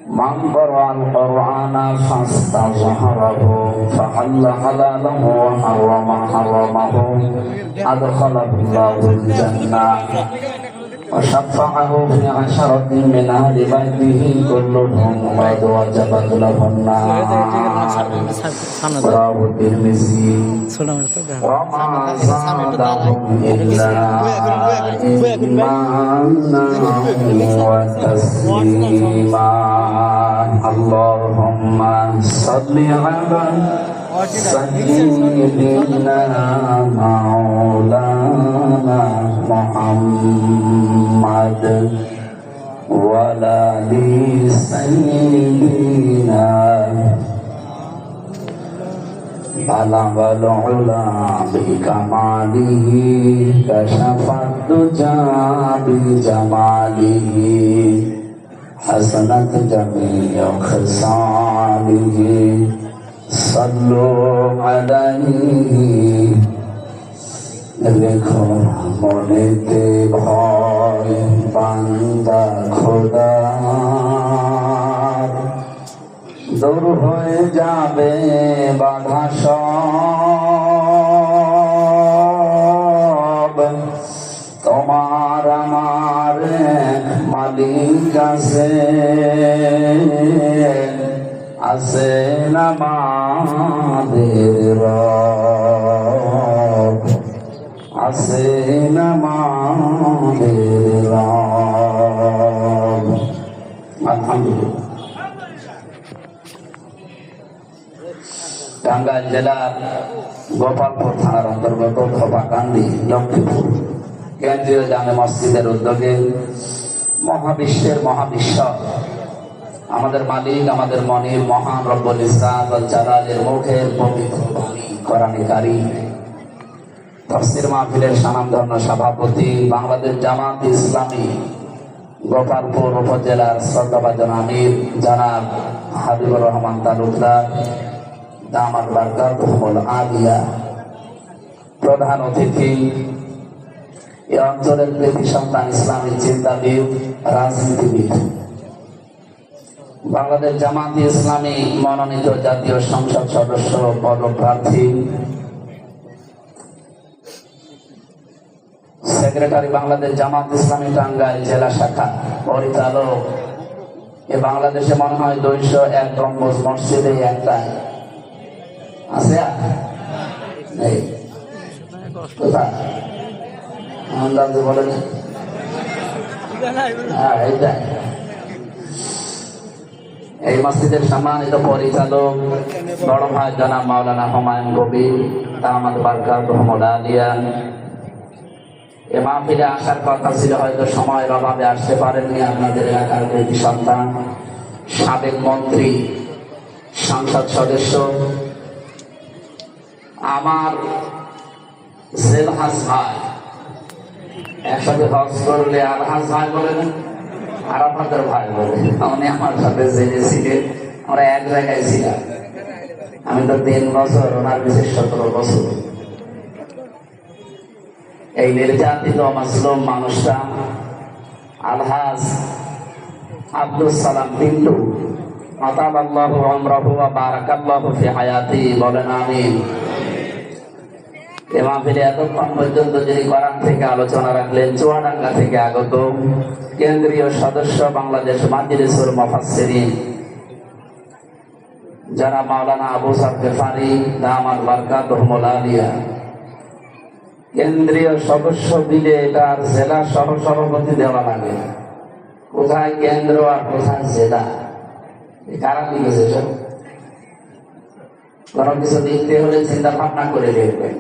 من قرأ القرآن فاستظهره فحل حلاله وحرم حرمه أدخله الله الجنة وشفعه في 10 من أهل بيته كلهم قد وجبت له النار رواه الترمذي وما زادهم إلا إيمانا وتسليما اللهم صل على سيدنا مولانا محمد وعلى آل سيدنا بلغ العلا بكماله كشف الدجى بجماله حسنت جميع خصاله صلوا عليه রেখো মনেতে ভয় বান্দা খোদার দূর হয়ে যাবে বাধা সব তোমার আমার মালিক আছে আমাদের রব আছে আমাদের রব আলহামদুলিল্লাহ। টাঙ্গাইল জেলার গোপালপুর থানার অন্তর্গত ধোপাকান্দি লক্ষ্মীপুর কেন্দ্রীয় জামে মসজিদের উদ্যোগে মহাবিশ্বের মহাবিশ্ব আমাদের মালিক আমাদের মনির মহান রব্বুল ইজ্জাত ওয়াল জালালের মুখের পবিত্র বাণী কোরআনে কারীম তাফসীর মাহফিলের স্বনামধন্য সভাপতি বাংলাদেশ জামাত ইসলামী গোপালপুর উপজেলার শ্রদ্ধাভাজন আমির জনাব হাবিবুর রহমান তালুকদার দামাত বারকাতুহুল আলিয়া, প্রধান অতিথি এ অঞ্চলের কৃতি সন্তান ইসলামী চিন্তাবিদ রাজনীতিবিদ বাংলাদেশ জামাত ইসলামী মনোনীত জাতীয় সংসদ সদস্য পদপ্রার্থী সেক্রেটারি বাংলাদেশ জামাত ইসলামী টাঙ্গাইল জেলা শাখা পরিচালক এ বাংলাদেশে মনে হয় 201 গম্বুজ মসজিদে একটাই আছে কোথায় আন্দাজে বলেন এইটাই এই মসজিদের সম্মানিত পরিচালক বড় ভাই জনাব মাওলানা হুমায়ুন কবির দামাত বারকাতুহুল আলিয়া এ মাহফিলে আসার কথা ছিল, হয়তো সময়ের অভাবে আসতে পারেননি। আপনাদের এলাকার কৃতি সন্তান সাবেক মন্ত্রী সংসদ সদস্য আমার জেলহাজ ভাই, একসাথে হজ করলে আলহাজ ভাই বলেন আরাফাতের ভাই বলে, উনি আমার সাথে জেলে ছিলেন, আমরা এক জায়গায় ছিলাম। আমি তো 3 বছর, ওনার বিশেষ 17 বছর। এই নির্যাতিত মাসলুম মানুষটা আলহাজ আব্দুল সালাম পিন্টু আতালাল্লাহু উমরাহু ওয়া বারাকাল্লাহু ফি হায়াতি, বলেন আমিন। এ মাহফিলে এতক্ষণ পর্যন্ত যিনি কোরআন থেকে আলোচনা রাখলেন, চুয়াডাঙ্গা থেকে আগত কেন্দ্রীয় সদস্য বাংলাদেশ মাজলিসুল মুফাসসিরিন যারা মাওলানা আবু সাদ গফারি দামাত বারকাতুহুল আলিয়া, কেন্দ্রীয় সদস্য দিলে এটার জেলা সহ সভাপতি দেওয়া লাগে। কোথায় কেন্দ্র আর কোথায় জেলা, কারা লিখেছে? সব কোনো কিছু লিখতে হলে চিন্তা ভাবনা করে দেখবেন।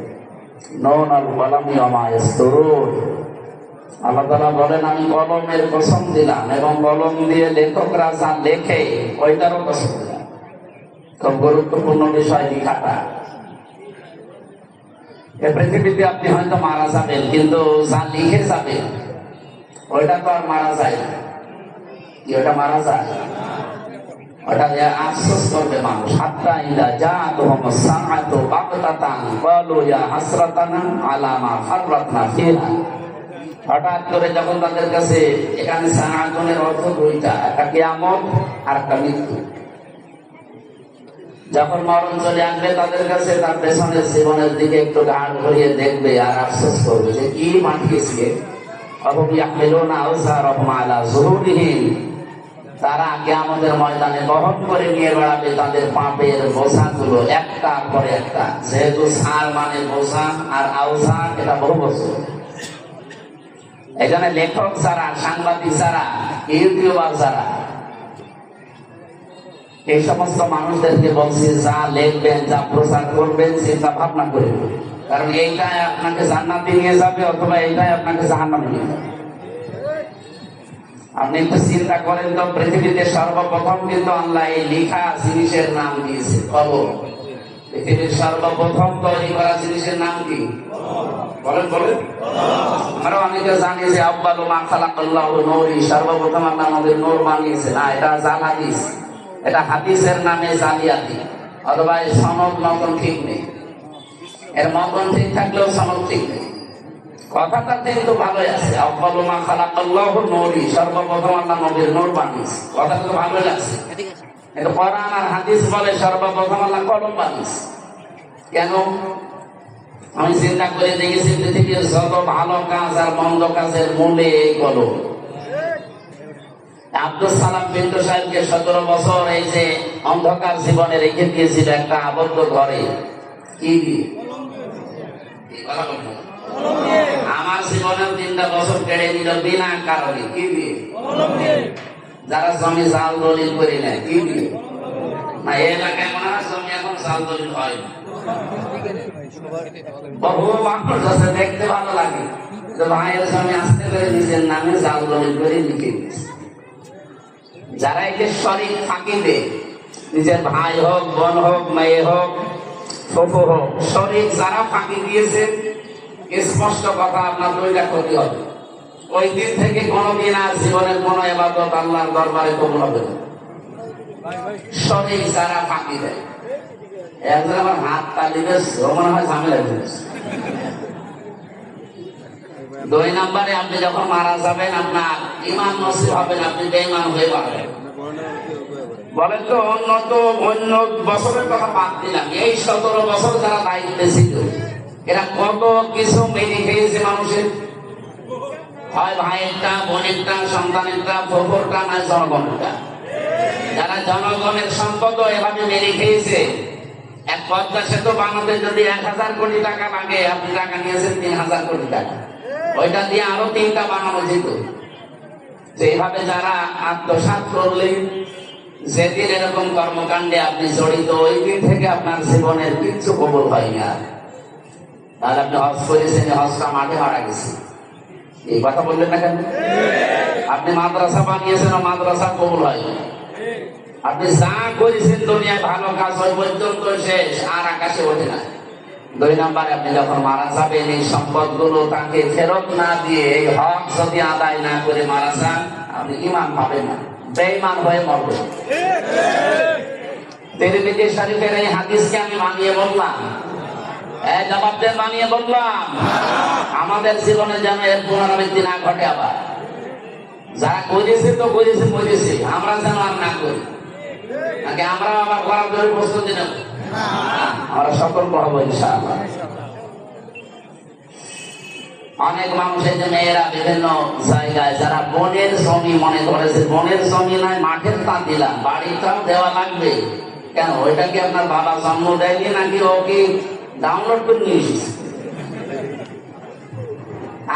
আল্লাহ তাআলা বলেন, আমি কলমের কসম দিলাম এবং কলম দিয়ে লেখকরা যা লেখে ওইটারও কসম দিলাম। খুব গুরুত্বপূর্ণ বিষয় লেখাটা। এই পৃথিবীতে আপনি হয়তো মারা যাবেন, কিন্তু যা লিখে যাবেন ওইটা তো আর মারা যায় না। কি ওটা মারা যায়? ওটা আফসোস করবে মানুষ। হাত্তা ইদা জাআতুহুম সাআতু বাগতাতান ক্বালু ইয়া হাসরাতানা আলা মা ফাররাতনা ফিহা হঠাৎ করে যখন তাদের কাছে, এখানে সাআতুনের অর্থ দুইটা, একটা কিয়ামত আর একটা মৃত্যু। যখন মরণ চলে আসবে তাদের কাছে, তার পেছনের জীবনের দিকে একটু ঘাড় ঘুরিয়ে দেখবে আর আফসোস করবে যে কি মাঠিয়েছে। তারা কিয়ামতের ময়দানে বহন করে নিয়ে বেড়াবে তাদের পাপের বোঝাগুলো একটার পরে একটা। যেহেতু সার মানে বোঝা আর আউজা এটা বহু বছর, এখানে লেখক যারা, সাংবাদিক যারা, ইউটিউবার যারা, এই সমস্ত মানুষদেরকে বলছি যা লিখবেন, যা প্রচার করবেন চিন্তা ভাবনা করে, কারণ এইটাই আপনাকে জান্নাতে নিয়ে যাবে অথবা এইটাই আপনাকে জাহান্নামে নিয়ে যাবে। আপনি একটু চিন্তা করেন তো, পৃথিবীতে সর্বপ্রথম কিন্তু আল্লাহ এই লিখা জিনিসের নাম দিয়েছে কলম। পৃথিবীর সর্বপ্রথম তৈরি করা জিনিসের নাম কি? বলেন বলেন। আমরা অনেকে জানি যে আব্বালু মা খালাকাল্লাহু নূরি, সর্বপ্রথম আল্লাহ আমাদের নূর বানিয়েছে। না, এটা জাল হাদিস, এটা হাদিসের নামে জালিয়াতি, অথবা এই সনদ মতন ঠিক নেই। এর মতন ঠিক থাকলেও সনদ ঠিক নেই। কথাটা কিন্তু ভালোই আছে, আব্বালু মা খালাকাল্লাহু নূরি, সর্বপ্রথম আল্লাহ নবীর নূর বানিয়েছে। কথাটা তো ভালোই লাগছে, কিন্তু কোরআন আর হাদিস বলে সর্বপ্রথম আল্লাহ কলম বানিয়েছে। কেন? আমি চিন্তা করে দেখেছি পৃথিবীর যত ভালো কাজ আর মন্দ কাজের মূলে এই কলম। আব্দুল সালাম বিন্দু সাহেবকে 17 বছর এই যে অন্ধকার জীবনে রেখে দিয়েছিল একটা আবদ্ধ ঘরে, কি দিয়ে? আমার জীবনের 3টা বছর কেড়ে নিল বিনা কারণে, কি দিয়ে? যারা জমি জাল দলিল করে নেয়, কি দিয়ে? না, এই এলাকায় মনে হয় জমি এখন জাল দলিল হয় না। বহু মানুষ আছে, দেখতে ভালো লাগে যে ভাইয়ের জমি আসতে করে নিজের নামে জাল দলিল করে লিখে দিয়েছে। যারা একে শরীক ফাঁকি দেয়, নিজের ভাই হোক, বোন হোক, মেয়ে হোক, ফুফু হোক, শরীক যারা ফাঁকি দিয়েছে, স্পষ্ট কথা, আপনার 2টা ক্ষতি হবে। ওই দিন থেকে কোনোদিন আর জীবনের কোনো ইবাদত আল্লাহর দরবারে কবুল হবে না। শরীক যারা ফাঁকি দেয়, একজন আমার হাত তালিবে মনে হয় ঝামেলা হয়েছে। 2 নম্বরে, আপনি যখন মারা যাবেন আপনার ঈমান নসিব হবে না, আপনি বেঈমান হয়ে মারবেন। বলেন তো, অন্য বছরের কথা বাদ দিলাম, এই 17 বছর যারা দায়িত্বে ছিল এরা কত কিছু মেনে খেয়েছে মানুষের, হয় ভাইয়েরটা, বোনেরটা, সন্তানেরটা, ফোফরটা, না জনগণেরটা। যারা জনগণের সম্পদ এভাবে মেনে খেয়েছে, এক পদ্মা সেতু বানাতে যদি 1000 কোটি টাকা লাগে, আপনি টাকা নিয়েছেন 3000 কোটি টাকা, ওইটা দিয়ে আরো 3টা বানানো যেত। এইভাবে যারা আত্মসাৎ করলেন, যেদিন এরকম কর্মকাণ্ডে আপনি জড়িত, ওই দিন থেকে আপনার জীবনের কিচ্ছু কবুল হয় না। তাহলে আপনি হজ করেছেন, হজটা মাঠে মারা গেছে, এই কথা বললেন না কেন? আপনি মাদ্রাসা বানিয়েছেন, মাদ্রাসা কবুল হয় না। আপনি যা করেছেন দুনিয়ায় ভালো কাজ, ওই পর্যন্ত শেষ, আর আকাশে ওঠে না। 2 নম্বরে, আপনি যখন মারা যাবেন, এই সম্পদগুলো তাকে ফেরত না দিয়ে, এই হক যদি আদায় না করে মারা যান, আপনি ঈমান পাবেন না, বেঈমান হয়ে মরবেন। তিরমিজি শরীফের এই হাদিসকে আমি মানিয়ে বললাম, জবাব দেন, মানিয়ে বললাম। আমাদের জীবনে যেন এর পুনরাবৃত্তি না ঘটে। আবার যারা করেছে তো করেছে, আমরা যেন আর না করি। নাকি আমরা আবার করার জন্য প্রস্তুতি নেব? আমরা সতর্ক হবো ইনশাআল্লাহ। অনেক মানুষের যে মেয়েরা বিভিন্ন জায়গায় যারা বোনের জমি মনে করেছে, বোনের জমি নয়, মাঠের তা দিলাম, বাড়িটাও দেওয়া লাগবে। কেন? ওইটা কি আপনার বাবা জন্ম দেয়নি, নাকি ও কি ডাউনলোড করে নিয়ে এসেছে?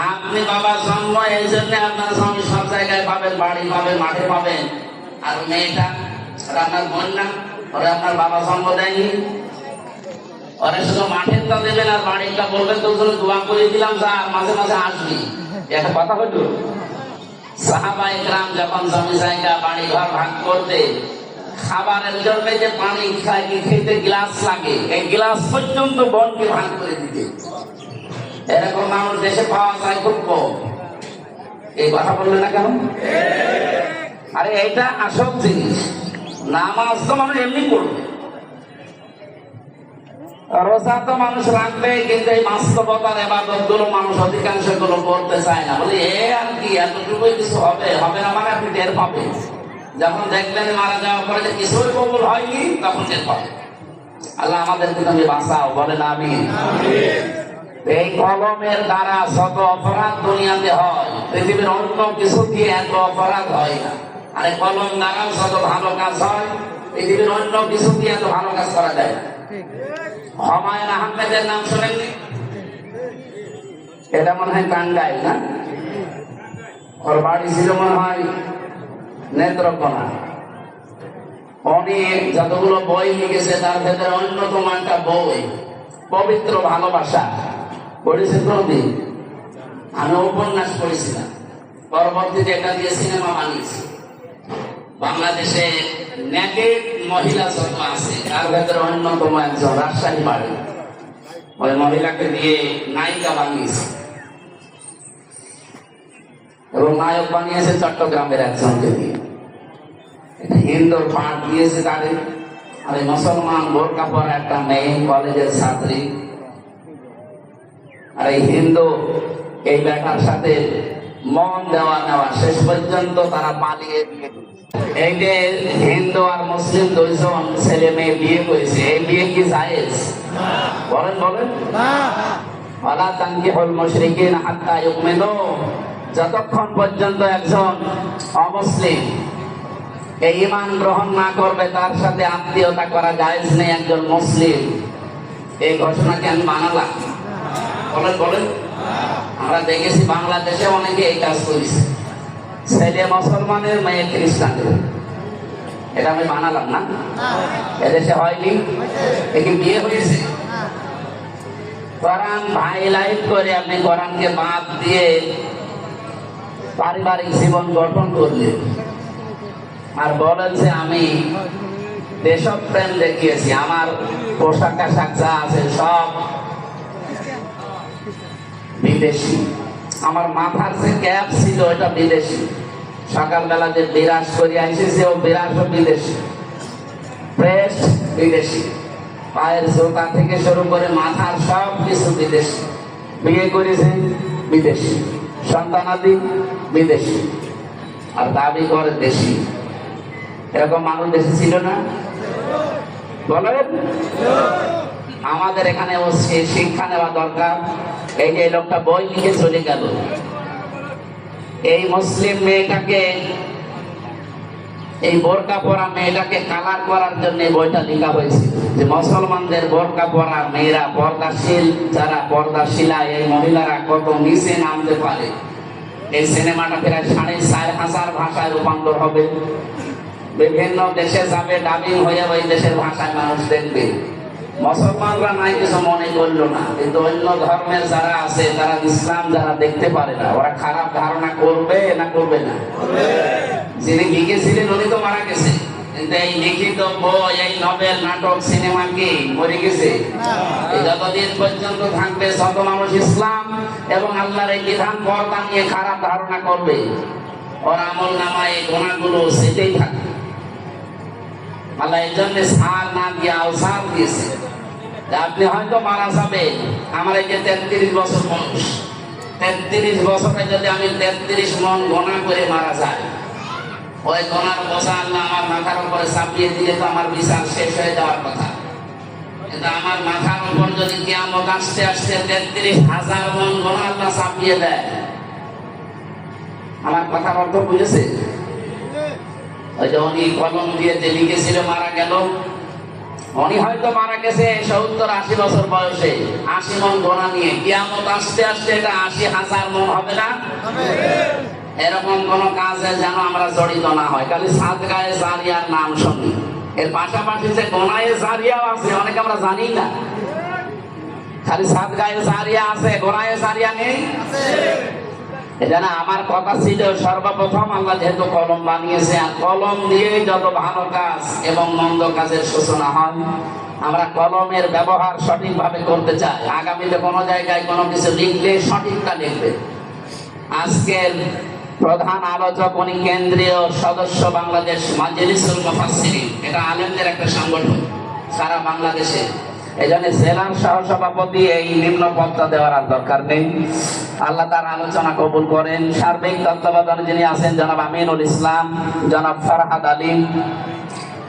আপনি বাবা জন্ম, এই জন্য আপনার জমি সব জায়গায় পাবেন, বাড়ি পাবেন, মাঠে পাবেন। আর মেয়েটা আপনার বোন না, ওরা আপনার বাবা জন্ম দেয়নি, ওরা শুধু মাঠের তা দেবেন আর বাড়িটা বলবেন তোর জন্য দোয়া করে দিলাম, যা মাঝে মাঝে আসবি। একটা কথা হইল, সাহাবায়ে কেরাম যখন জমি জায়গা বাড়ি ঘর ভাগ করতে, খাবারের জন্য যে পানি খেতে গ্লাস লাগে, এই গ্লাস পর্যন্ত বোনকে ভাগ করে দিতে। এরকম মানুষ দেশে পাওয়া যায় খুব কম। এই কথা বললে না কেন? আরে এইটা আসল জিনিস। নামাজ তো মানুষ এমনি করবে, রোজা তো মানুষ রাখবে, কিন্তু এই বাস্তবতার এবাদত গুলো মানুষ অধিকাংশ গুলো করতে চায় না। বলি এ আর কি, এতটুকুই কিছু হবে, হবে না মানে আপনি টের পাবেন যখন দেখবেন মারা যাওয়ার পরে যে কিছুই কবুল হয়নি, তখন টের পাবেন। আল্লাহ আমাদেরকে তুমি বাঁচাও, বলেন আমিন। এই কলমের দ্বারা শত অপরাধ দুনিয়াতে হয়, পৃথিবীর অন্য কিছু দিয়ে এত অপরাধ হয় না। আর এই কলম দ্বারা শত ভালো কাজ হয়, পৃথিবীর অন্য কিছু দিয়ে এত ভালো কাজ করা যায় না। হুমায়ুন আহমেদের নাম শোনেননি? এটা মনে হয় টাঙ্গাইল না? ওর বাড়ি ছিল মনে হয় নেত্রকোনা। উনি যতগুলো বই লিখেছে তার ভেতরে অন্যতম একটা বই পবিত্র ভালোবাসা। পড়েছেন কোনদিন? আমি উপন্যাস পড়েছিলাম, পরবর্তীতে এটা দিয়ে সিনেমা বানিয়েছি। বাংলাদেশে নেকেড মহিলা যত আছে তার ভেতরে অন্যতম একজন, রাজশাহী বাড়ি। ওই মহিলাকে দিয়ে নায়িকা বানিয়েছে এবং নায়ক বানিয়েছে চট্টগ্রামের একজনকে দিয়ে। হিন্দুর পাঠ দিয়েছে তাদের। আর এই মুসলমান বোরকা পরা একটা মেয়ে, কলেজের ছাত্রী, আর এই হিন্দু এই বেটার সাথে মন দেওয়া নেওয়া, শেষ পর্যন্ত তারা পালিয়ে বিয়ে করেছে। এই যে হিন্দু আর মুসলিম দুইজন ছেলে মেয়ে বিয়ে করেছে, এই বিয়ে কি জায়েজ? বলেন বলেন। ওয়ালা তানকিহুল মুশরিকিনা হাত্তা ইউমিনু, যতক্ষণ পর্যন্ত একজন অমুসলিম এই ঈমান গ্রহণ না করবে তার সাথে আত্মীয়তা করা জায়েজ নেই একজন মুসলিম। এই ঘোষণাকে আমি মানালাম। বলেন বলেন। আমরা দেখেছি বাংলাদেশে অনেকে এই কাজ করেছে, ছেলে মুসলমানের মেয়ে খ্রিস্টানের। এটা আমি মানালাম না? এদেশে হয়নি? একে বিয়ে হয়েছে। কোরআন হাইলাইট করে আপনি কোরআনকে বাদ দিয়ে পারিবারিক জীবন গঠন করলেন আর বলেন যে আমি দেশপ্রেম দেখিয়েছি, আমার পোশাক আশাক যা আছে সব বিদেশি, আমার মাথার যে ক্যাপ ছিল এটা বিদেশি, সকালবেলা যে বিরাজ করে আসেছে ও বিরাজও বিদেশি, প্রেস বিদেশি, পায়ের জোতা থেকে শুরু করে মাথার সব কিছু বিদেশি, বিয়ে করেছে বিদেশি, সন্তানাদি বিদেশি, আর দাবি করে দেশি। এরকম মানুষ দেশে ছিল না? বলেন। আমাদের এখানে শিক্ষা নেওয়া দরকার। এই যে লোকটা বই লিখে চলে গেল, এই মুসলিম মেয়েটাকে, এই বোরকা পরা মেয়েটাকে কালার করার জন্য বইটা লেখা হয়েছে যে মুসলমানদের বোরকা পরা মেয়েরা, পর্দাশীল যারা পর্দাশীলা এই মহিলারা কত নিচে নামতে পারে। এই সিনেমাটা প্রায় 4,500 ভাষায় রূপান্তর হবে, বিভিন্ন দেশে যাবে, ডাবিং হয়ে ওই দেশের ভাষায় মানুষ দেখবে। মুসলমানরা নাই কিছু মনে করলো না, কিন্তু অন্য ধর্মের যারা আছে তারা ইসলাম যারা দেখতে পারে না, ওরা খারাপ ধারণা করবে না করবে না? যিনি লিখেছিলেন উনি তো মারা গেছে, কিন্তু এই লিখিত বই, এই নভেল, নাটক, সিনেমা কি মরে গেছে? যতদিন পর্যন্ত থাকবে যত মানুষ ইসলাম এবং আল্লাহর এই বিধান পর্দা নিয়ে খারাপ ধারণা করবে, ওর আমল নামায় এই গুনাহগুলো সেটাই থাকবে। আল্লাহ এই জন্য সার না দিয়ে আওসার দিয়েছে। আপনি হয়তো মারা যাবেন, আমার এই যে 33 বছর বয়স, 33 বছরে যদি আমি 33 মন গোনা করে মারা যাই, ওই গোনার বোঝা আল্লাহ আমার মাথার উপরে চাপিয়ে দিলে তো আমার বিচার শেষ হয়ে যাওয়ার কথা। কিন্তু আমার মাথার উপর যদি কিয়ামত আসতে আসতে 33,000 মন গোনা আল্লাহ চাপিয়ে দেয়, আমার কথার অর্থ বুঝেছে? ওই যে উনি কলম দিয়ে যে লিখেছিল মারা গেল, উনি হয়তো মারা গেছে 70-80 বছর বয়সে, 80 মন গোনা নিয়ে। কিয়ামত আসতে আসতে এটা 80,000 মন হবে না? এরকম কোন কাজে যেন আমরা জড়িত না হয়, খালি সাদকায়ে জারিয়ার নাম শুনি। এর পাশাপাশি যে গোনায়ে জারিয়াও আছে, অনেকে আমরা জানি না। খালি সাদকায়ে জারিয়া আছে, গোনায়ে জারিয়া নেই। এটা না, আমার কথা ছিল সর্বপ্রথম আল্লাহ যেহেতু কলম বানিয়েছে, আর কলম দিয়ে যত ভালো কাজ এবং মন্দ কাজের সূচনা হয়, আমরা কলমের ব্যবহার সঠিকভাবে করতে চাই। আগামীতে কোনো জায়গায় কোনো কিছু লিখলে সঠিকটা লিখবে। আজকের প্রধান আলোচক উনি কেন্দ্রীয় সদস্য বাংলাদেশ মাজলিসুল মুফাসসিরিন, এটা আলেমদের একটা সংগঠন সারা বাংলাদেশে। এই জন্য জেলার সহসভাপতি এই নিম্ন পদটা দেওয়ার আর দরকার নেই। আল্লাহ তার আলোচনা কবুল করেন। সার্বিক তত্ত্বাবধানে যিনি আছেন জনাব আমিনুল ইসলাম, জনাব ফরহাদ আলী।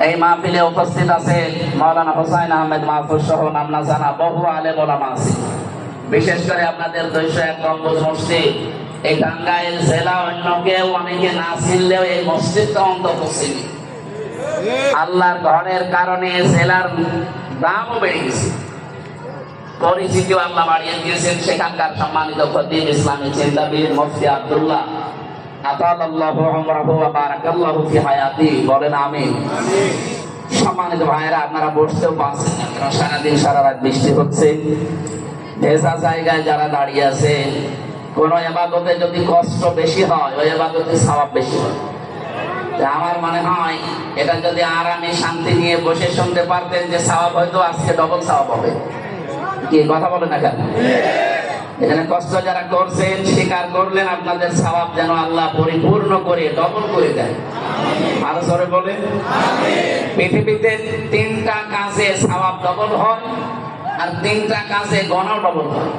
এই মাহফিলে উপস্থিত আছেন মাওলানা হোসাইন আহমেদ মাহফুজ সহ নাম না জানা বহু আলেম ওলামা আছে। বিশেষ করে আপনাদের 201 গম্বুজ মসজিদ, এই টাঙ্গাইল জেলা অন্য কেউ অনেকে না চিনলেও এই মসজিদটা অন্তত চিনি। আল্লাহর ঘরের কারণে জেলার দামও বেড়ে গেছে, পরিচিতিও আল্লাহ বাড়িয়ে দিয়েছেন। সেখানকার সম্মানিত খতিব ইসলামী চিন্তাবিদ মুফতি আব্দুল্লাহ আতালাল্লাহু উমরাহু ওয়া বারাকাল্লাহু ফি হায়াতি, বলেন আমিন। সম্মানিত ভাইয়েরা, আপনারা বসতেও পারছেন না, কারণ সারাদিন সারা রাত বৃষ্টি হচ্ছে। ভেজা জায়গায় যারা দাঁড়িয়ে আছে, কোন ইবাদতে যদি কষ্ট বেশি হয় ওই ইবাদতে সওয়াব বেশি হয়। আমার মনে হয় এটা যদি আরামে শান্তি নিয়ে বসে শুনতে পারতেন যে সওয়াব হয়তো আজকে ডবল সওয়াব হবে। কি কথা বলেন না কেন? এখানে কষ্ট যারা করছেন, স্বীকার করলেন, আপনাদের সওয়াব যেন আল্লাহ পরিপূর্ণ করে ডবল করে দেয়। আরো জোরে বলেন পৃথিবীতে 3টা কাজে সওয়াব ডবল হয় আর 3টা কাজে গুনাহ ডবল হয়।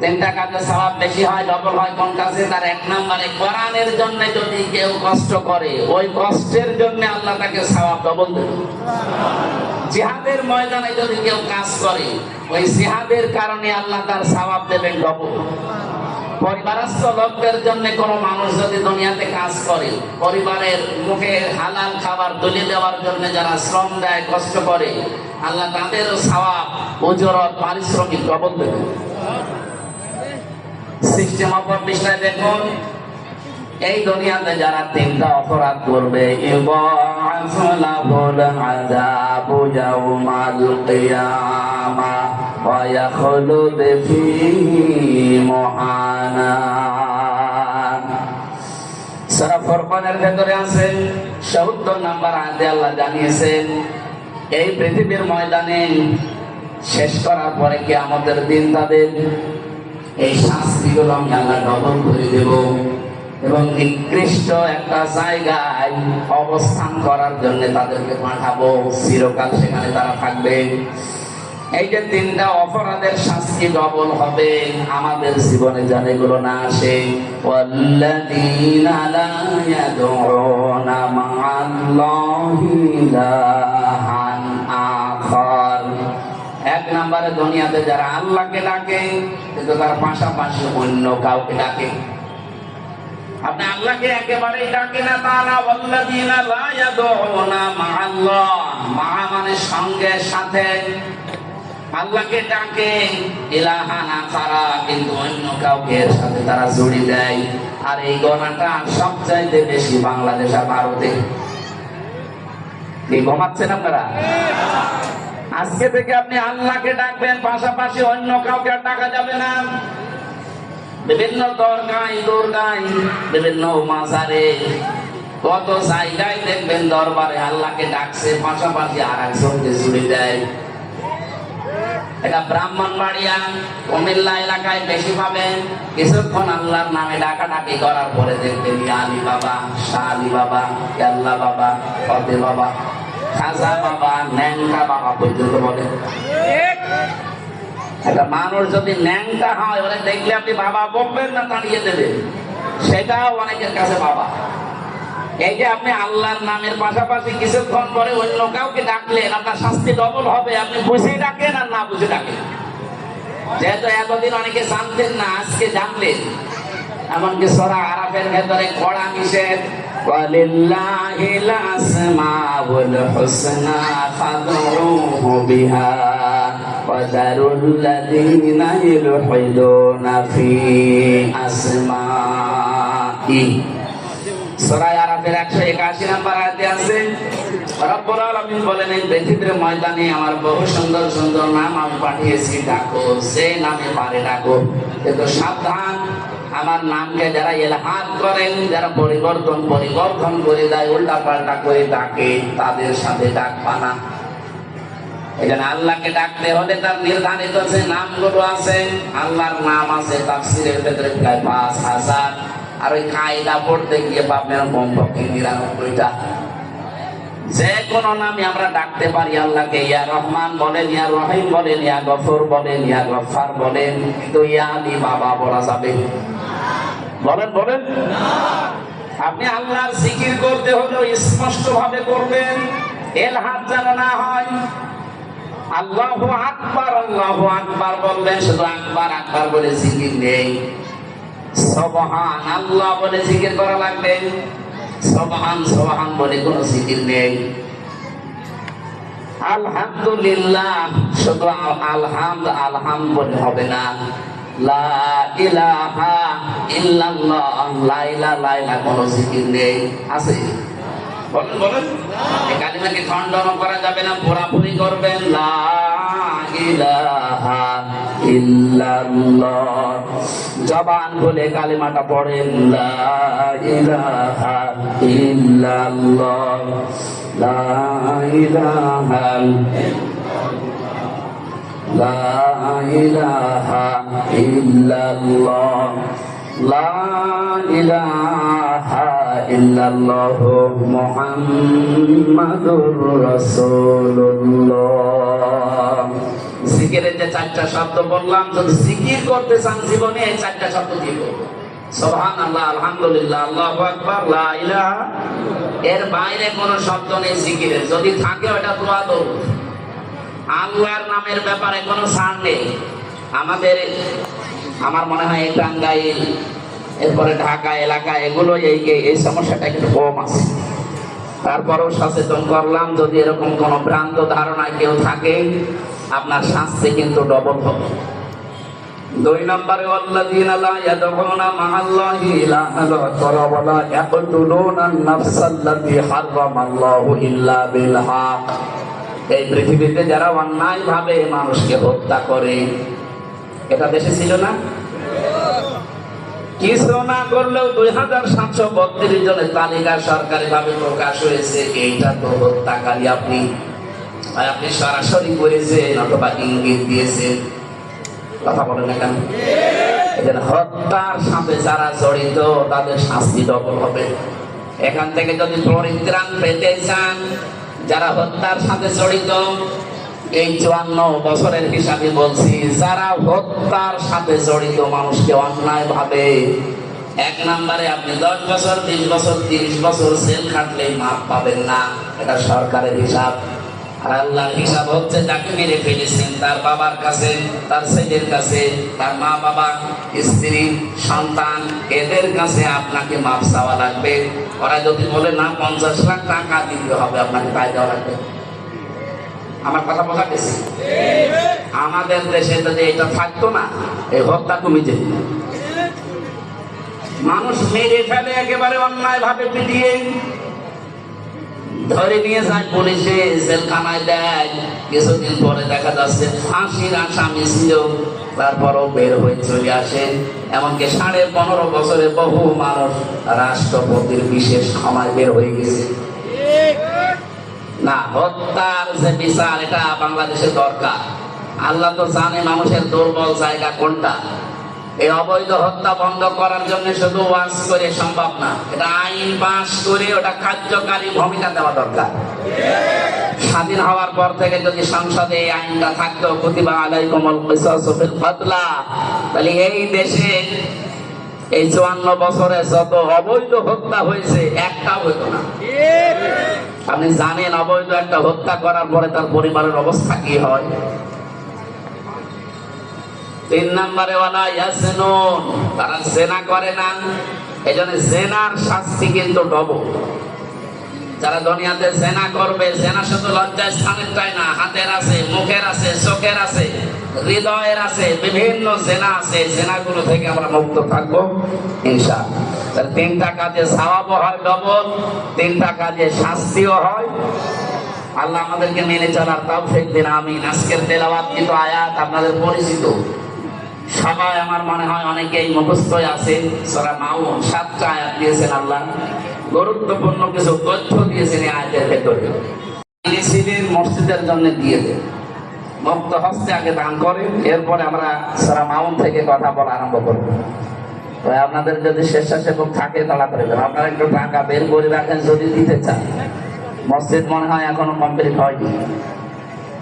3টা কাজে সওয়াব বেশি হয়, ডবল হয় কোন কাজে? তার 1 নম্বরে কোরআনের জন্য যদি কেউ কষ্ট করে, ওই কষ্টের জন্য আল্লাহ তাকে সওয়াব ডবল দেবে। জিহাদের ময়দানে যদি কেউ কাজ করে, ওই জিহাদের কারণে আল্লাহ তার সওয়াব দেবেন ডবল। পরিবারস্থ লোকদের জন্য কোন মানুষ যদি দুনিয়াতে কাজ করে, পরিবারের মুখে হালাল খাবার তুলে দেওয়ার জন্য যারা শ্রম দেয়, কষ্ট করে, আল্লাহ তাদেরও সওয়াব, উজরত, পারিশ্রমিক ডবল দেবে। সিস্টেম অফ বিষয় দেখুন, এই দুনিয়াতে যারা 3টা অপরাধ করবে, ইবাহুল আযাবু ইয়াউমাল কিয়ামা ওয়া ইয়াখলুদ ফীহি মুহানা। সূরা ফুরকানের ভেতরে আছে ৭০ নম্বর আয়াতে আল্লাহ জানিয়েছেন, এই পৃথিবীর ময়দানে শেষ করার পরে কিয়ামতের দিন তাদের এই শাস্তিগুলো আমি আল্লাহ ডবল করে দেব এবং নিকৃষ্ট একটা জায়গায় অবস্থান করার জন্য তাদেরকে পাঠাবো। চিরকাল সেখানে তারা থাকবে। এই যে 3টা অপরাধের শাস্তি ডবল হবে, আমাদের জীবনে যেন এগুলো না আসে। ওয়াল্লাযীনা লা ইয়াদউনা মা'আল্লাহি ইলাহান আখার। 1 নম্বরে দুনিয়াতে যারা আল্লাহকে ডাকে কিন্তু তার পাশাপাশি অন্য কাউকে ডাকে। আপনি আল্লাহকে একেবারেই ডাকে না, তা না। ওয়াল্লাযীনা লা ইয়াদউনা মা'আল্লাহ, মা মানে সঙ্গে সাথে, আল্লাহকে ডাকে ইলাহান আখারা, কিন্তু অন্য কাউকে এর সাথে তারা জড়িয়ে দেয়। আর এই গোনাটা সবচাইতে বেশি বাংলাদেশ আর ভারতে। কি ঘুমাচ্ছেন আপনারা? আজকে থেকে আপনি আল্লাহকে ডাকবেন, পাশাপাশি অন্য কাউকে আর ডাকা যাবে না। বিভিন্ন দরগায়, বিভিন্ন মাজারে, কত জায়গায় দেখবেন দরবারে আল্লাহকে ডাকছে, পাশাপাশি আর একজনকে জুড়ে দেয়। এটা ব্রাহ্মণবাড়িয়া, কুমিল্লা এলাকায় বেশি পাবেন। কিছুক্ষণ আল্লাহর নামে ডাকাডাকি করার পরে দেখবেন আলী বাবা, শাহ আলী বাবা, আল্লাহ বাবা, ফতে বাবা, খাজা বাবা, ন্যাংটা বাবা পর্যন্ত বলে। একটা মানুষ যদি ন্যাংটা হয়, ওরা দেখলে আপনি বাবা বলবেন না, তাড়িয়ে দেবেন, সেটাও অনেকের কাছে বাবা। এই যে আপনি আল্লাহর নামের পাশাপাশি কিছুক্ষণ পরে অন্য কাউকে ডাকলেন, আপনার শাস্তি ডবল হবে। আপনি বুঝে ডাকেন আর না বুঝে ডাকেন। যেহেতু এতদিন অনেকে জানতেন না, আজকে জানলেন। এমনকি সূরা আরাফের ভেতরে কড়া নিষেধ, ওয়ালিল্লাহিল আসমাউল হুসনা ফাদউহু বিহা ওয়া যারুল্লাযীনা ইউলহিদুনা ফি আসমাই। সূরা আরাফের 181 নম্বর আয়াতে আছে, রব্বুল আলামিন বলেন, এই পৃথিবীর ময়দানে আমার বহু সুন্দর সুন্দর নাম আমি পাঠিয়েছি, ডাকো, যে নামে পারে ডাকো। কিন্তু সাবধান, আমার নামকে যারা ইলহাদ করেন, যারা পরিবর্তন করে দেয়, উল্টা পাল্টা করে ডাকে, তাদের সাথে ডাকবা না। এখানে আল্লাহকে ডাকতে হলে তার নির্ধারিত যে নামগুলো আছে, আল্লাহর নাম আছে তাফসীরের ভেতরে প্রায় 5000। আর ওই কায়দা পড়তে গিয়ে পাবেন কমপক্ষে 99টা। যে কোনো নামে আমরা ডাকতে পারি আল্লাহকে। ইয়া রহমান বলেন, ইয়া রহিম বলেন, ইয়া গফুর বলেন, ইয়া গফফার বলেন, কিন্তু ইয়া আলী বাবা বলা যাবে? বলেন বলেন। আপনি আল্লাহর জিকির করতে হলেও স্পষ্ট ভাবে করবেন, এলহাদ যেন না হয়। আল্লাহু আকবার বলবেন, শুধু আকবার আকবার বলে জিকির নেই। সুবহান আল্লাহ বলে জিকির করা লাগবে, সুবহান সুবহান বলে কোনো জিকির নেই। আলহামদুলিল্লাহ শুধু আলহাম বলে হবে না। লা ইলাহা ইল্লাল্লাহ, লা ইলাহা কোনো জিকির নেই। আছে? বলেন বলেন। এই কালিমাকে খণ্ডন করা যাবে না, পুরাপুরি করবেন। লা ইলাহা ইল্লাল্লাহ, জবান বলে কালিমাটা পড়েন। লা ইলাহা ইল্লাল্লাহ, লা ইলাহা লা ইলাহা ইল্লাল্লাহ, লা ইলাহা ইল্লাল্লাহ মুহাম্মাদুর রাসূলুল্লাহ। জিকিরের যে চারটা শব্দ বললাম, যদি জিকির করতে চান জীবনে এই চারটা শব্দ দিব। সুবহানাল্লাহ, আলহামদুলিল্লাহ, আল্লাহু আকবার, লা ইলাহা। এর বাইরে কোনো শব্দ নেই জিকিরের। যদি থাকে ওটা দোয়া দরুদ। আল্লাহর নামের ব্যাপারে কোনো ছাড় নেই। আমার মনে হয় এই টাঙ্গাইল, এরপরে ঢাকা এলাকা, এগুলো এই সমস্যাটা একটু কম আছে। তারপরেও সচেতন করলাম, যদি এরকম কোন ভ্রান্ত ধারণায় কেউ থাকে, আপনার শাস্তি কিন্তু ডবল হবে। 2 নম্বরে ওয়াল্লাযীনা লা ইয়াদউনা মা'আল্লাহি ইলাহান আখর ওয়া লা ইয়াকতুলুনা আন-নাফসাল্লাতী হারামাল্লাহু ইল্লা বিল হক। এই পৃথিবীতে যারা অন্যায় ভাবে মানুষকে হত্যা করে, এটা দেশে ছিল না? কিছু না করলেও 2732 জনের তালিকা সরকারি ভাবে প্রকাশ হয়েছে। এইটা তো হত্যাকারী। আপনি সরাসরি করেছেন অথবা ইঙ্গিত দিয়েছেন। কথা বলেন না কেন? হত্যার সাথে যারা জড়িত তাদের শাস্তি ডবল হবে। এখান থেকে যদি পরিত্রাণ পেতে চান, যারা হত্যার সাথে জড়িত, এই 54 বছরের হিসাবে বলছি, যারা হত্যার সাথে জড়িত মানুষকে অন্যায় ভাবে, 1 নম্বরে আপনি 10 বছর, 20 বছর, 30 বছর জেল খাটলেই মাপ পাবেন না। এটা সরকারের হিসাব। আর আল্লাহর হিসাব হচ্ছে, যাকে মেরে ফেলেছেন তার বাবার কাছে, তার ছেলের কাছে, তার মা বাবা, স্ত্রী, সন্তান, এদের কাছে আপনাকে মাপ চাওয়া লাগবে। ওরা যদি বলে না 50 লাখ টাকা দিতে হবে, আপনাকে তাই দেওয়া লাগবে। আমার কথা বোঝা গেছে? আমাদের দেশে যদি এটা থাকতো না, এই হত্যা কমে যেত। মানুষ মেরে ফেলে একেবারে অন্যায় ভাবে, পিটিয়ে ধরে নিয়ে যায় পুলিশে, জেলখানায় দেয়। কিছুদিন পরে দেখা যাচ্ছে ফাঁসির আসামি ছিল, তারপরও বের হয়ে চলে আসে। এমনকি 15.5 বছরে বহু মানুষ রাষ্ট্রপতির বিশেষ ক্ষমায় বের হয়ে গেছে। না, হত্যার যে বিচার, এটা বাংলাদেশে দরকার। আল্লাহ তো জানে মানুষের দুর্বল জায়গা কোনটা। এই অবৈধ হত্যা বন্ধ করার জন্য শুধু ওয়াজ করে সম্ভব না, এটা আইন পাস করে ওটা কার্যকারী ভূমিকা দেওয়া দরকার। স্বাধীন হওয়ার পর থেকে যদি সংসদে এই আইনটা থাকতো, কুতিবা আলাইকুমুল কিসাসু ফিল কাতলা, তাহলে এই দেশে এই 54 বছরে যত অবৈধ হত্যা হয়েছে, একটাও হতো না। আপনি জানেন অবৈধ একটা হত্যা করার পরে তার পরিবারের অবস্থা কি হয়? 3 নম্বরে ওয়ালা ইয়াসনুন, তারা জেনা করে না। এজন্য জেনার শাস্তি কিন্তু ডবল। যারা দুনিয়াতে জেনা করবে, জেনা শুধু লজ্জার স্থানেরটাই না, হাতের আছে, মুখের আছে, চোখের আছে, হৃদয়ের আছে, বিভিন্ন জেনা আছে। জেনাগুলো থেকে আমরা মুক্ত থাকবো ইনশাআল্লাহ। তাহলে 3টা কাজে সওয়াবও হয় ডবল, 3টা কাজে শাস্তিও হয়। আল্লাহ আমাদেরকে মেনে চলার তৌফিক দিন, আমিন। আজকের তেলাওয়াত কিন্তু আয়াত আপনাদের পরিচিত সবাই, আমার মনে হয় অনেকেই মুখস্থ আছে। সূরা মাউন 7টা আয়াত দিয়েছেন আল্লাহ, গুরুত্বপূর্ণ কিছু তথ্য দিয়েছেন এই আয়াতের ভেতরে। মসজিদের জন্য দিয়ে দেন, মুক্ত হস্তে আগে দান করেন, এরপরে আমরা সূরা মাউন থেকে কথা বলা আরম্ভ করব। আপনাদের যদি স্বেচ্ছাসেবক থাকে তাহলে করে দেন। আপনারা একটু টাকা বের করে রাখেন যদি দিতে চান। মসজিদ মনে হয় এখনো কমপ্লিট হয়নি,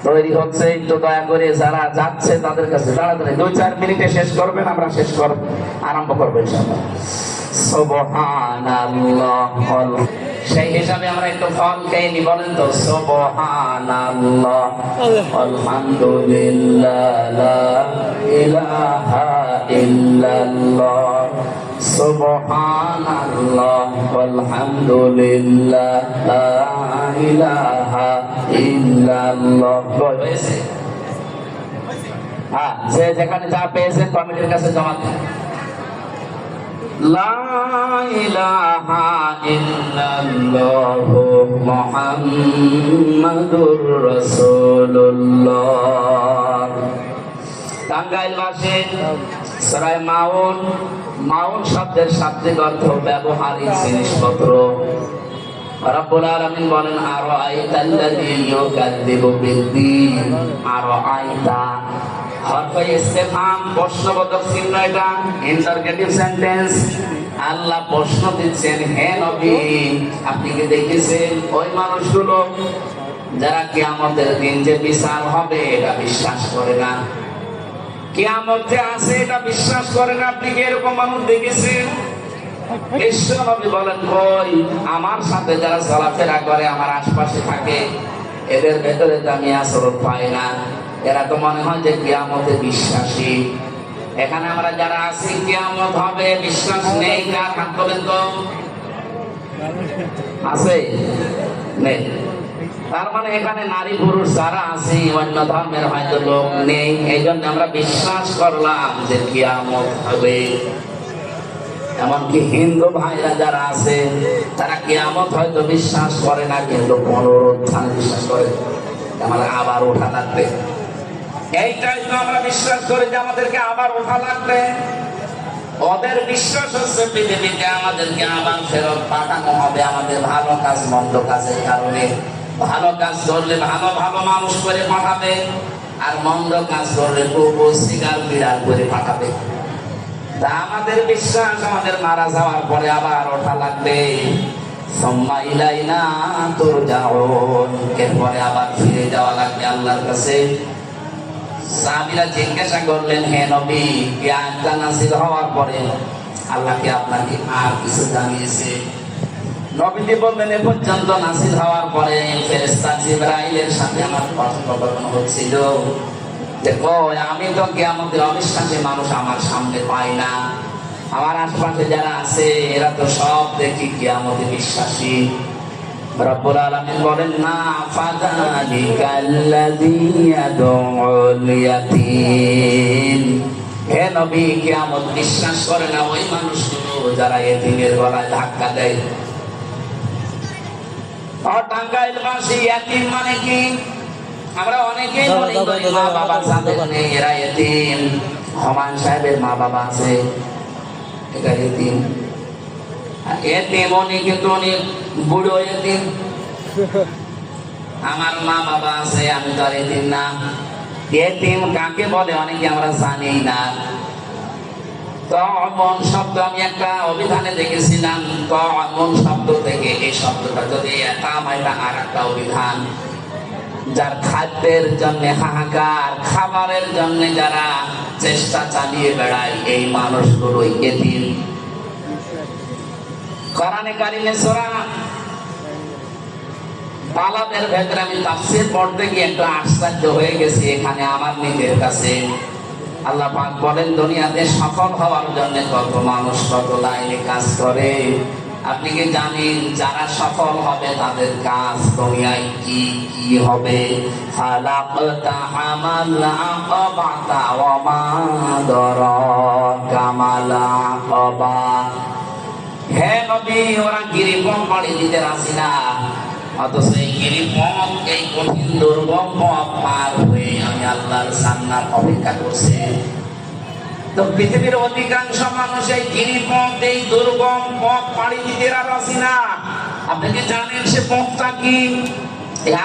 তৈরি হচ্ছে। একটু দয়া করে যারা যাচ্ছে তাদের কাছে তাড়াতাড়ি 2-4 মিনিটে শেষ করবেন, আমরা শেষ করব, আরম্ভ করবো ইনশাআল্লাহ। সুবহানাল্লাহ, সেই হিসাবে আমরা একটু ফল খেয়ে নি, বলেন তো সুবহানাল্লাহ, আলহামদুলিল্লাহ, লা ইলাহা ইল্লাল্লাহ, সুবহানাল্লাহ, আলহামদুলিল্লাহ, লা ইলাহা ইল্লাল্লাহ। হ্যাঁ, যে যেখানে যা পেয়েছেন কমিটির কাছে জমা দেন। লা ইলাহা ইল্লাল্লাহু মুহাম্মাদুর রাসূলুল্লাহ। টাঙ্গাইলবাসী সূরা মাউন, মাউন শব্দের শাব্দিক অর্থ ব্যবহারিক জিনিসপত্র। রব্বুল আলামিন বলেন আরাআইতাল্লাযী ইউকাযযিবু বিদ্দীন, আরাআইতা হরফে ইসতিফহাম, প্রশ্নবোধক চিহ্ন, এটা ইন্টারগেটিভ সেন্টেন্স। আল্লাহ প্রশ্ন দিচ্ছেন, হে নবী আপনি কি দেখেছেন ওই মানুষগুলো যারা কিয়ামতের দিন যে বিচার হবে এটা বিশ্বাস করে না, কিয়ামতে আছে এটা বিশ্বাস করে না, আপনি কি এরকম মানুষ দেখেছেন? ঈশ্বর নবী বলেন, কই আমার সাথে যারা চলাফেরা করে, আমার আশপাশে থাকে, এদের ভেতরে তো আমি আচরণ পাই না, এরা তো মনে হয় যে কিয়ামতে বিশ্বাসী। এখানে আমরা যারা আছি কিয়ামত হবে বিশ্বাস নেই, কার হাত বলেন তো? আছে? নেই। তার মানে এখানে নারী পুরুষ যারা আছি, অন্য ধর্মের হয়তো লোক নেই, এই জন্য আমরা বিশ্বাস করলাম যে কিয়ামত হবে। এমনকি হিন্দু ভাইরা যারা আছে তারা কিয়ামত হয়তো বিশ্বাস করে না, কিন্তু পুনরুত্থান বিশ্বাস করে, আমাদের আবার ওঠা লাগবে। এইটাই তো আমরা বিশ্বাস করি যে আমাদেরকে আবার ওঠা লাগবে। ওদের বিশ্বাস হচ্ছে পৃথিবীতে আমাদেরকে আবার ফেরত পাঠানো হবে, আমাদের ভালো কাজ মন্দ কাজের কারণে। ভালো কাজ করলে ভালো ভালো মানুষ করে পাঠাবে, আর মন্দ কাজ করলে কুকুর শিকার বিড়াল করে পাঠাবে। তা আমাদের বিশ্বাস আমাদের মারা যাওয়ার পরে আবার ওঠা লাগবে। সুম্মা ইলাইনা তুরজাউন, এরপরে আবার ফিরে যাওয়া লাগবে আল্লাহর কাছে। সাহাবীরা জিজ্ঞাসা করলেন, হে নবী এই আয়াতটা নাযিল হওয়ার পরে আল্লাহ কি আপনাকে আর কিছু জানিয়েছে? নবীজি বললেন, এ পর্যন্ত নাযিল হওয়ার পরে ফেরেশতা জিবরাইলের সাথে আমার কথোপকথন হচ্ছিল। দেখো আমি তো কিয়ামতের অবিশ্বাসী মানুষ আমার সামনে পাই না, আমার আশপাশে যারা আছে এরা তো সব দেখি কিয়ামতে বিশ্বাসী। রব্বুল আলামিন বলেন, না ফাযালিকাল্লাযী ইয়াদউল ইয়াতীম, হে নবী কিয়ামত বিশ্বাস করে না ওই মানুষগুলো যারা এতিমের গলায় ধাক্কা দেয়। টাঙ্গাইলবাসী এতিম মানে কি? আমরা অনেকেই বলি মা বাবা যাদের নেই এরা এতিম। হুমায়ুন সাহেবের মা বাবা আছে, এটা এতিম। এতিম উনি কিন্তু উনি বুড়ো এতিম। আমার মা বাবা আছে, আমি তো আর এতিম না। এতিম কাকে বলে অনেকে আমরা জানি না। তমন শব্দ আমি একটা অভিধানে দেখেছিলাম, তমন শব্দ থেকে এই শব্দটা যদি একাম, এটা আর একটা অভিধান। যার খাদ্যের জন্য হাহাকার, খাবারের জন্য যারা চেষ্টা চালিয়ে বেড়ায়, এই মানুষগুলোই এতিম। কোরআনে কারিমে সূরা বালাদের ভেতরে আমি তাফসীর পড়তে গিয়ে একটু আশ্চর্য হয়ে গেছি এখানে আমার নিজের কাছে। আল্লাহ পাক বলেন, দুনিয়াতে সফল হওয়ার জন্য কত মানুষ কত লাইনে কাজ করে। আপনি কি জানেন যারা সফল হবে তাদের কাজ দুনিয়ায় কি কি হবে? ফালাকতা হামাল আকাবাতা ওয়া মা দারাকা মাল আকাবা। হে নবী ওরা গিরিপথ পাড়ি দিতে রাজি না, অথচ এই গিরিপথ, এই কঠিন দুর্গম পথ পার হয়ে আমি আল্লাহর জান্নাত অপেক্ষা করছি। তো পৃথিবীর অধিকাংশ মানুষ এই গিরিপথ, এই দুর্গম পথ পাড়ি দিতে রাজি না। আপনি কি জানেন সে পথটা কি?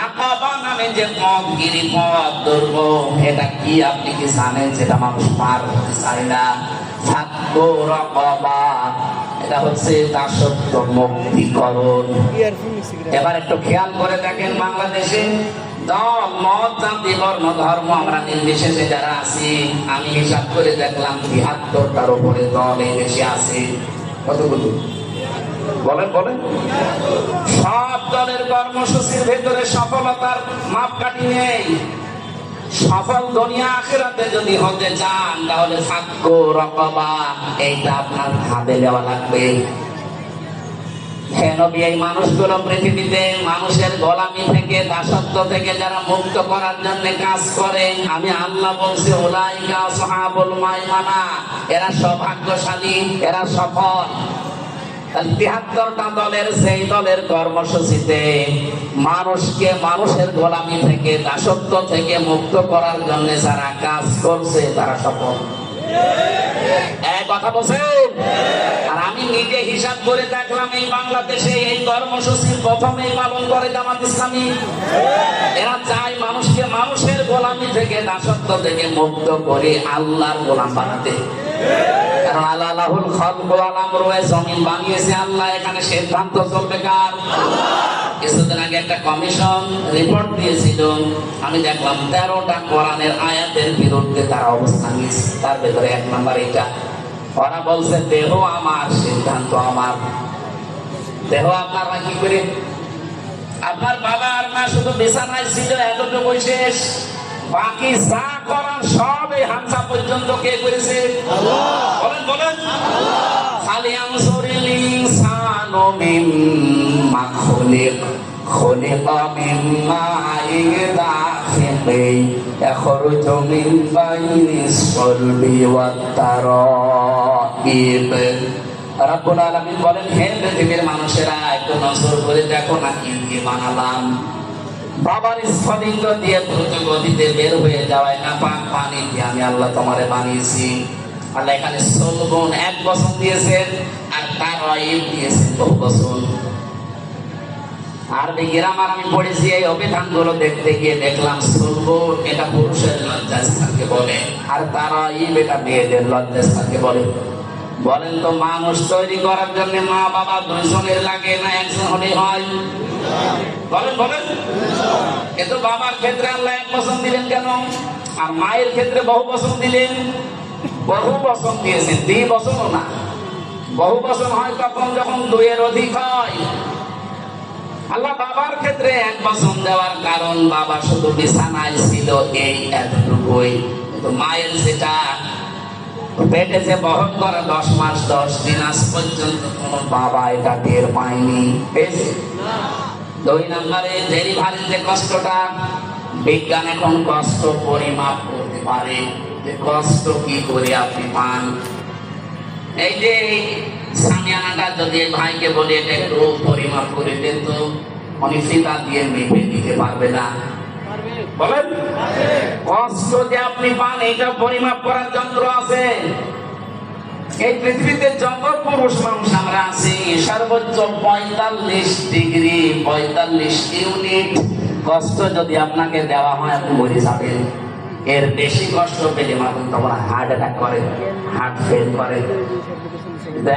আকাবা নামে যে পথ, গিরিপথ দুর্গম, এটা কি আপনি কি জানেন? যেটা মানুষ পার হতে চায় না। ফাক্কু রাকাবা, এটা হচ্ছে দাসত্ব মুক্তিকরণ। এবার একটু খেয়াল করে দেখেন, বাংলাদেশে দল, মত, জাতি, বর্ণ, ধর্ম আমরা নির্বিশেষে যারা আছি, আমি হিসাব করে দেখলাম ৭৩টার উপরে দল এই দেশে আছে। কতগুলো বলেন বলেন? সব দলের কর্মসূচির ভেতরে সফলতার মাপকাঠি নেই। সফল দুনিয়া আখিরাতে যদি হতে চান তাহলে ফাক্কু রাকাবা, এইটা আপনার হাতে দেওয়া লাগবে। হ্যাঁ নবী, এই মানুষগুলো পৃথিবীতে মানুষের গোলামি থেকে, দাসত্ব থেকে যারা মুক্ত করার জন্য কাজ করে, আমি আল্লাহ বলছি উলাইকা আসহাবুল মাইমানা, এরা সৌভাগ্যশালী, এরা সফল। ৭৩টা দলের সেই দলের কর্মসূচিতে মানুষকে মানুষের গোলামি থেকে, দাসত্ব থেকে মুক্ত করার জন্য যারা কাজ করছে তারা সফল। এক কথা বলছেন? আর আমি নিজে হিসাব করে দেখলাম, এই বাংলাদেশে এই কর্মসূচি প্রথমেই পালন করে জামাত ইসলামী। এরা চায় মানুষকে মানুষের গোলামি থেকে, দাসত্ব থেকে মুক্ত করে আল্লাহর গোলাম বানাতে। কারণ আল্লাহুল খালকু ওয়াল আমরু, জমিন বানিয়েছে আল্লাহ, এখানে সিদ্ধান্ত চলবে কার? কিছুদিন আগে একটা কমিশন রিপোর্ট দিয়েছিল, আমি দেখলাম ১৩টা কোরআনের আয়াতের বিরুদ্ধে তারা অবস্থান নিয়েছে। তার ভেতরে ১ নম্বর এটা, ওরা বলছে দেহ আমার, সিদ্ধান্ত আমার। দেহ আপনারা কি করে? আপনার বাবা আর মা শুধু বিছানায় ছিল, এতটুকু শেষ। বাকি যা করার সব এই হামসা পর্যন্ত কে করেছে? বলেন বলেন? খালি আনসুরিল ইনসানু মিম্মা খুলিকা মিম্মা দাখিকি ইয়াখরুজু মিন বাইনিস সালবি ওয়াত তারাইব। রব্বুল আলামিন বলেন, হে পৃথিবীর মানুষেরা, একটু নজর করে দেখো না কি কি বানালাম। বাবার স্ফলিঙ্গ দিয়ে দ্রুত গতিতে বের হয়ে যাওয়ায় না পাক পানি দিয়ে আমি আল্লাহ তোমারে বানিয়েছি। আল্লাহ এখানে সলবন ১ বছর দিয়েছেন, আর তারাইব দিয়েছেন ২ বছর। আরবি গ্রামার আমি পড়েছি, এই অভিধানগুলো দেখতে গিয়ে দেখলাম সলবন এটা পুরুষের লজ্জাস্থানকে বলে, আর তারাইব এটা মেয়েদের লজ্জাস্থানকে বলে। বলেন তো, মানুষ তৈরি করার জন্য মা বাবা ২ জনের লাগে না ১ জন হলেই হয়? বলেন বলেন? কিন্তু বাবার ক্ষেত্রে আল্লাহ ১ বছর দিলেন কেন? আর মায়ের ক্ষেত্রে বহু বছর দিলেন? বহু বছর দিয়েছেন, ২ বছরও না। বহু বছর হয় তখন যখন ২ এর অধিক হয়। আল্লাহ বাবার ক্ষেত্রে ১ বছর দেওয়ার কারণ, বাবা শুধু বিছানায় ছিল এই এতটুকুই। কিন্তু মায়ের যেটা পেটে যে বহন করে ১০ মাস ১০ দিন, আজ পর্যন্ত কোন বাবা এটা টের পায়নি। পেয়েছে? ২ নম্বরে ডেলিভারির যে কষ্টটা, বিজ্ঞান এখন কষ্ট পরিমাপ করতে পারে, যে কষ্ট কি করে আপনি পান। এই যে সামিয়ানাটা যদি ভাইকে বলি এটা একটু পরিমাপ করে দেন, তো উনি ফিতা দিয়ে মেপে দিতে পারবে না। বলেন? কষ্ট যে আপনি পান এটা পরিমাপ করার যন্ত্র আছে। এই পৃথিবীতে যত পুরুষ মানুষ আমরা আছি, সর্বোচ্চ ৪৫ ডিগ্রি ৪৫ ইউনিট কষ্ট যদি আপনাকে দেওয়া হয়, আপনি মরে যাবেন। এর বেশি কষ্ট পেলে মানুষ তখন হার্ট অ্যাটাক করে, হার্ট ফেল করে।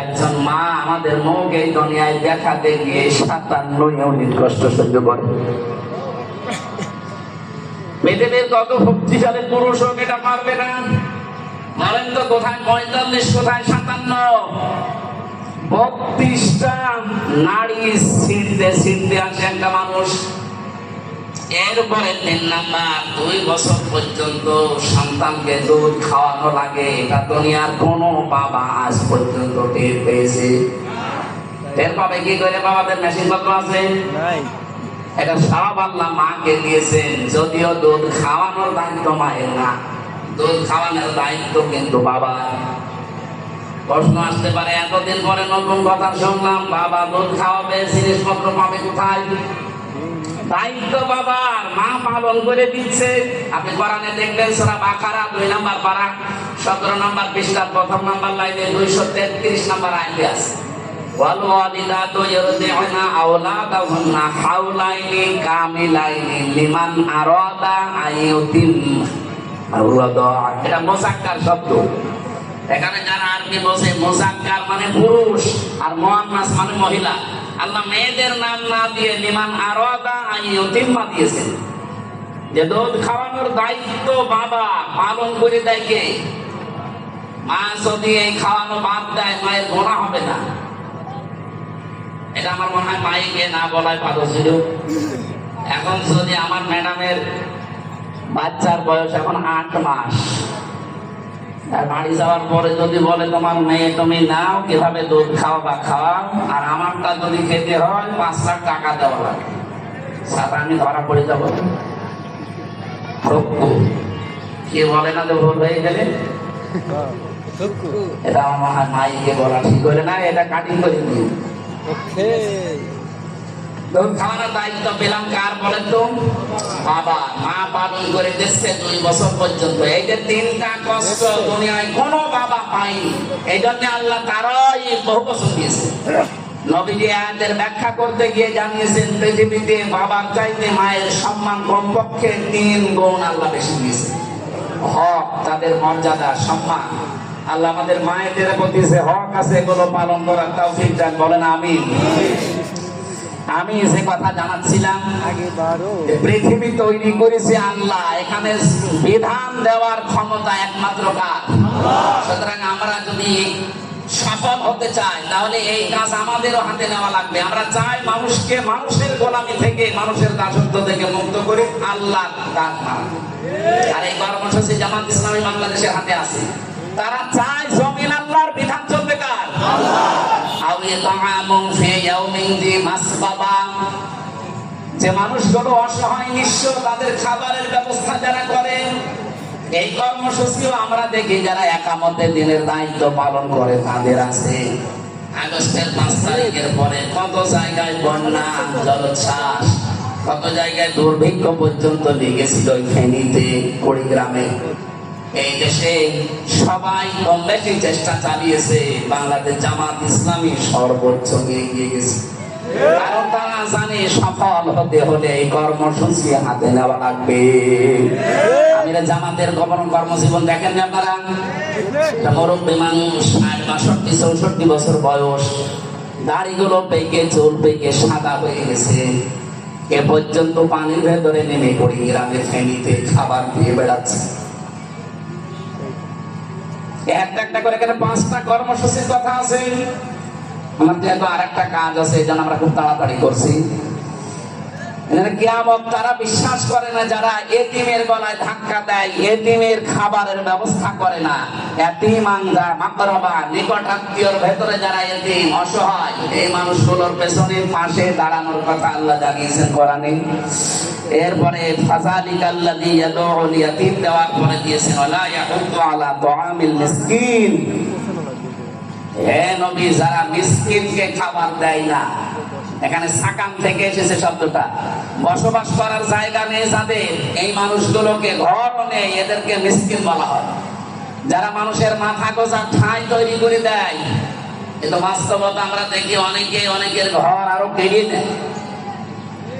একজন মা আমাদের মুখ এই দুনিয়ায় দেখাতে গিয়ে ৫৭ ইউনিট কষ্ট সহ্য করে। পৃথিবীর কত শক্তিশালী পুরুষ হোক এটা পারবে না। বলেন তো, কোথায় ৪৫, কোথায় ৫৭? ৩২টা নাড়ি ছিঁড়তে ছিঁড়তে আসে একটা মানুষ। এরপরে ৩ নাম্বার, ২ বছর পর্যন্ত সন্তানকে দুধ খাওয়ানো লাগে, এটা দুনিয়ার কোনো বাবা আজ পর্যন্ত টের পেয়েছে? টের পাবে কি করে? বাবাদের মেশিন পত্র আছে? এটা সব আল্লাহ মাকে দিয়েছেন, যদিও দুধ খাওয়ানোর দায়িত্ব মায়ের না, দুধ খাওয়ানোর দায়িত্ব কিন্তু বাবা। প্রশ্ন আসতে পারে, এতদিন পরে নতুন কথা শুনলাম, বাবা দুধ খাওয়াবে, জিনিসপত্র পাবে কোথায়? দায়িত্ব বাবার, মা পালন করে দিচ্ছে। আপনি কোরআনে দেখবেন সূরা বাকারা ২ নম্বর পারা ১৭ নম্বর পৃষ্ঠার ১ম নম্বর লাইনে ২৩৩ নম্বর আয়াতে আছে, ওয়াল ওয়ালিদাতু ইরদি'না আওলাদাহুন্না হাওলাইনি কামিলাইনি লিমান আরাদা আইয়ুতিম আওলাদা। এটা মুযাক্কার শব্দ। এখানে যারা আরবি বলছে মুযাক্কার মানে পুরুষ আর মুআন্নাস মানে মহিলা, আল্লাহ মেয়েদের নাম না দিয়ে লিমান আরাদা আইয়ুতিম্মা দিয়েছেন। যে দুধ খাওয়ানোর দায়িত্ব বাবা পালন করে দেয় কে? মা যদি এই খাওয়ানো বাদ দেয় মায়ের গোনা হবে না। এটা আমার মনে হয় মাইকে না বলায় ভালো ছিল। এখন যদি আমার ম্যাডামের বাচ্চার বয়স এখন 8 মাস, আর বাড়ি যাওয়ার পরে যদি বলে তোমার মেয়ে তুমি নাও কিভাবে দুধ খাও বা খাওয়াও, আর আমারটা যদি খেতে হয় 5 লাখ টাকা দেওয়া লাগে, সাথে আমি ধরা পড়ে যাবো। কে বলে না যে ভুল হয়ে গেলে? এটা আমার মনে হয় মাইকে বলা ঠিক করে না, এটা কাটিং করে দিই। দুধ খাওয়ানোর দায়িত্ব পেলাম কার বলেন তো? বাবা। মা পালন করে দিচ্ছে 2 বছর পর্যন্ত। এই যে 3টা কষ্ট দুনিয়ায় কোনো বাবা পায়নি, এই জন্য আল্লাহ তারাই বহু বছর দিয়েছে। নবীজি আয়াতের ব্যাখ্যা করতে গিয়ে জানিয়েছেন পৃথিবীতে বাবার চাইতে মায়ের সম্মান কমপক্ষে 3 গুণ আল্লাহ বেশি দিয়েছে। হক, তাদের মর্যাদা, সম্মান আল্লাহ আমাদের মায়েদের প্রতি যে হক আছে এগুলো পালন করার তৌফিক দান। বলেন আমিন। আমি যে কথা জানাচ্ছিলাম, পৃথিবী তৈরি করেছে আল্লাহ, এখানে বিধান দেওয়ার ক্ষমতা একমাত্র কার? সুতরাং আমরা যদি সফল হতে চাই তাহলে এই কাজ আমাদেরও হাতে নেওয়া লাগবে। আমরা চাই মানুষকে মানুষের গোলামি থেকে, মানুষের দাসত্ব থেকে মুক্ত করে আল্লাহ দাস মানা। আর এই কর্মসূচি জামাত ইসলামী বাংলাদেশের হাতে আছে। তারা চায় জমিন আল্লাহর বিধান চলবে কার? যে মানুষগুলো অসহায় নিঃস্ব তাদের খাবারের ব্যবস্থা যারা করেন, এই কর্মসূচিও আমরা দেখি যারা একামতের দিনের দায়িত্ব পালন করে তাদের আছে। আগস্টের 5 তারিখের পরে কত জায়গায় বন্যা, জলোচ্ছ্বাস, কত জায়গায় দুর্ভিক্ষ পর্যন্ত লেগেছিল ফেনীতে, কুড়িগ্রামে। এই দেশে সবাই কম বেশি চেষ্টা চালিয়েছে, বাংলাদেশ জামাত ইসলামী সর্বোচ্চ এগিয়ে গেছে। কারণ তারা জানে সফল হতে হলে এই কর্মসূচি হাতে নেওয়া লাগবে। আমিরা জামাতের কর্মজীবন দেখেন না আপনারা? মুরব্বী মানুষ, 62, 64 বছর বয়স, দাড়িগুলো পেকে, চুল পেকে সাদা হয়ে গেছে। এ পর্যন্ত পানির ভেতরে নেমে পড়ি গ্রামের ফেনীতে খাবার দিয়ে বেড়াচ্ছে। একটা করে এখানে 5টা কর্মসূচির কথা আছে। আমার যেহেতু আরেকটা কাজ আছে, এই জন্য আমরা খুব তাড়াতাড়ি করছি। কিয়ামত তারা বিশ্বাস করে না যারা এতিমের গলায় ধাক্কা দেয়, এতিমের খাবারের ব্যবস্থা করে না। এতিম আঙ্গা মাকরাবা, নিকট আত্মীয়র ভেতরে যারা এতিম অসহায়, এই মানুষগুলোর পেছনে পাশে দাঁড়ানোর কথা আল্লাহ জানিয়েছেন কোরআনে। এরপরে ফাযালিকাল্লাযী ইয়াদউল ইয়াতীম দেওয়ার পরে দিয়েছেন ওয়ালা ইয়াহুদ্দু আলা তুআমিল মিসকিন। হে নবী, যারা মিসকিনকে খাবার দেয় না, এখানে সাকাম থেকে এসেছে শব্দটা। বসবাস করার জায়গা নেই যাদের, এই মানুষগুলোকে ঘর নেই, এদেরকে মিসকিন বলা হয়। যারা মানুষের মাথা গোঁজার ঠাঁই তৈরি করে দেয়, কিন্তু বাস্তবতা আমরা দেখি অনেকের ঘর আরো কেড়ে নেয়।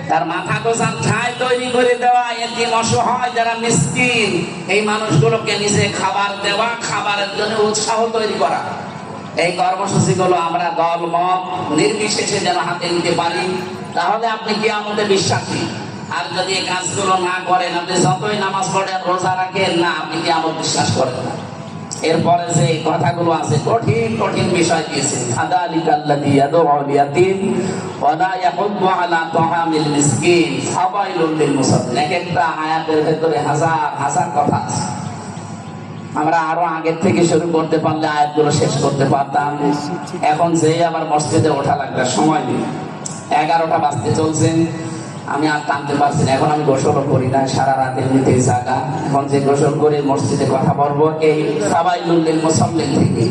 তার মাথা গোঁজার ঠাঁই তৈরি করে দেওয়া, এতিম অসহায় যারা মিসকিন, এই মানুষগুলোকে নিজে খাবার দেওয়া, খাবারের জন্য উৎসাহ তৈরি করা। এই কর্মসূচিগুলো আমরা দল মত নির্বিশেষে যেন হাতে নিতে পারি, তাহলে আপনি কিয়ামতে বিশ্বাসী। আর যদি এই কাজগুলো না করেন, আপনি যতই নামাজ পড়েন, রোজা রাখেন না, আপনি কিয়ামত বিশ্বাস করেন না। এরপরে যে কথাগুলো আছে, কঠিন কঠিন বিষয় দিয়েছে। ফাযালিকাল্লাযী ইয়াদউল ইয়াতীম ওয়া লা ইয়াহুদ্দু আলা তুআমিল মিসকিন ফাওয়াইলুল লিল মুসাল্লিন। একটা আয়াতের ভেতরে হাজার হাজার কথা আছে। আমরা আরো আগের থেকে শুরু করতে পারলে আয়াতগুলো শেষ করতে পারতাম। এখন যেই আবার মসজিদে ওঠা লাগবে, সময় নেই। 11টা বাজতে চলছে, আমি আর টানতে পারছি না। এখন আমি গোসল করি না, সারা রাত এমনিতেই জাগা। এখন যে গোসল করে মসজিদে কথা বলবো, এই ফাওয়াইলুল লিল মুসাল্লিন থেকে,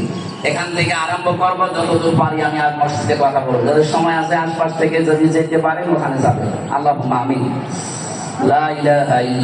এখান থেকে আরম্ভ করবো। যতদূর পারি আমি আর মসজিদে কথা বলবো। যাদের সময় আছে আশপাশ থেকে যদি যেতে পারেন ওখানে যাবেন। আল্লাহুম্মা আমিন। লা ইলাহা ইল্লা